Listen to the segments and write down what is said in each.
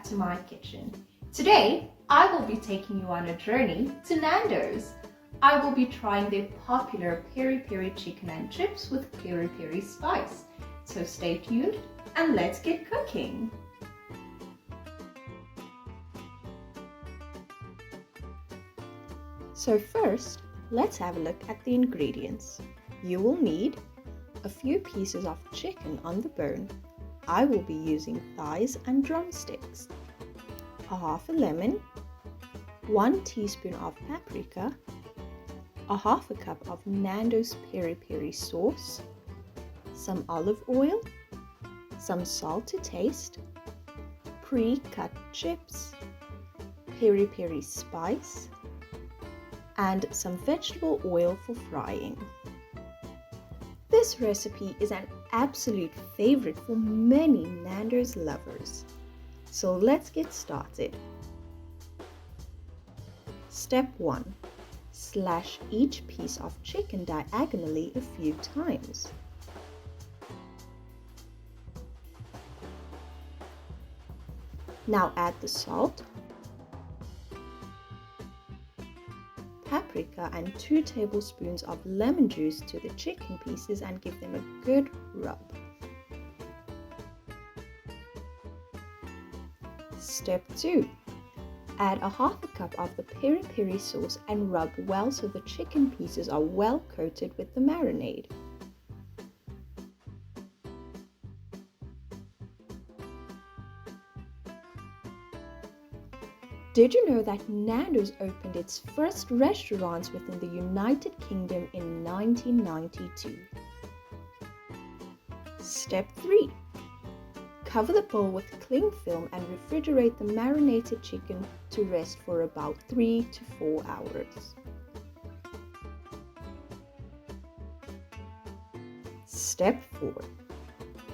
to my kitchen. Today, I will be taking you on a journey to Nando's. I will be trying their popular peri peri chicken and chips with peri peri spice. So stay tuned and let's get cooking. So first, let's have a look at the ingredients. You will need a few pieces of chicken on the bone. I will be using thighs and drumsticks, a half a lemon, 1 teaspoon of paprika, a half a cup of Nando's peri peri sauce, some olive oil, some salt to taste, pre-cut chips, peri peri spice, and some vegetable oil for frying. This recipe is an absolute favorite for many Nando's lovers. So let's get started. Step 1. Slash each piece of chicken diagonally a few times. Now add the salt, paprika and 2 tablespoons of lemon juice to the chicken pieces and give them a good rub. Step 2. Add a half a cup of the peri peri sauce and rub well so the chicken pieces are well coated with the marinade. Did you know that Nando's opened its first restaurants within the United Kingdom in 1992? Step 3. Cover the bowl with cling film and refrigerate the marinated chicken to rest for about 3 to 4 hours. Step 4.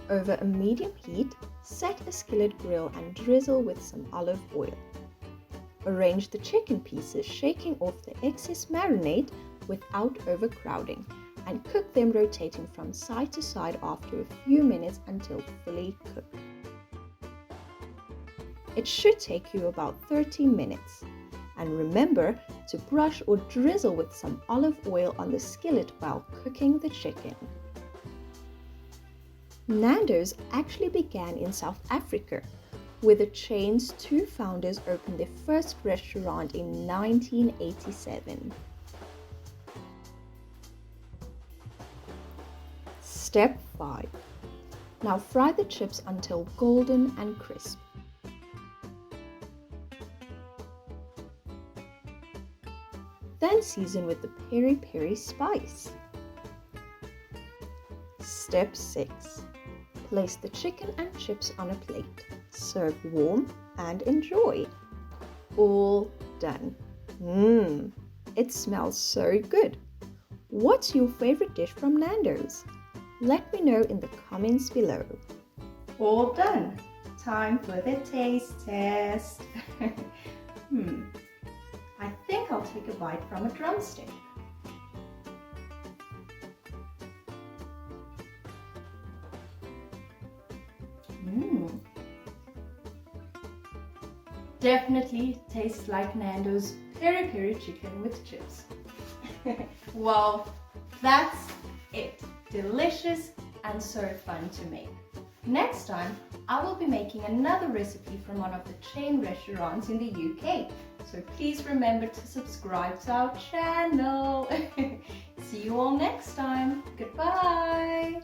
Over a medium heat, set a skillet grill and drizzle with some olive oil. Arrange the chicken pieces, shaking off the excess marinade without overcrowding, and cook them rotating from side to side after a few minutes until fully cooked. It should take you about 30 minutes. And remember to brush or drizzle with some olive oil on the skillet while cooking the chicken. Nando's actually began in South Africa, where the chain's 2 founders opened their first restaurant in 1987. Step 5. Now fry the chips until golden and crisp. Then season with the peri peri spice. Step 6. Place the chicken and chips on a plate. Serve warm and enjoy. All done. It smells so good. What's your favorite dish from Nando's? Let me know in the comments below. All done. Time for the taste test. I think I'll take a bite from a drumstick. Definitely tastes like Nando's peri peri chicken with chips. Well, that's it. Delicious and so fun to make. Next time, I will be making another recipe from one of the chain restaurants in the UK. So please remember to subscribe to our channel. See you all next time. Goodbye.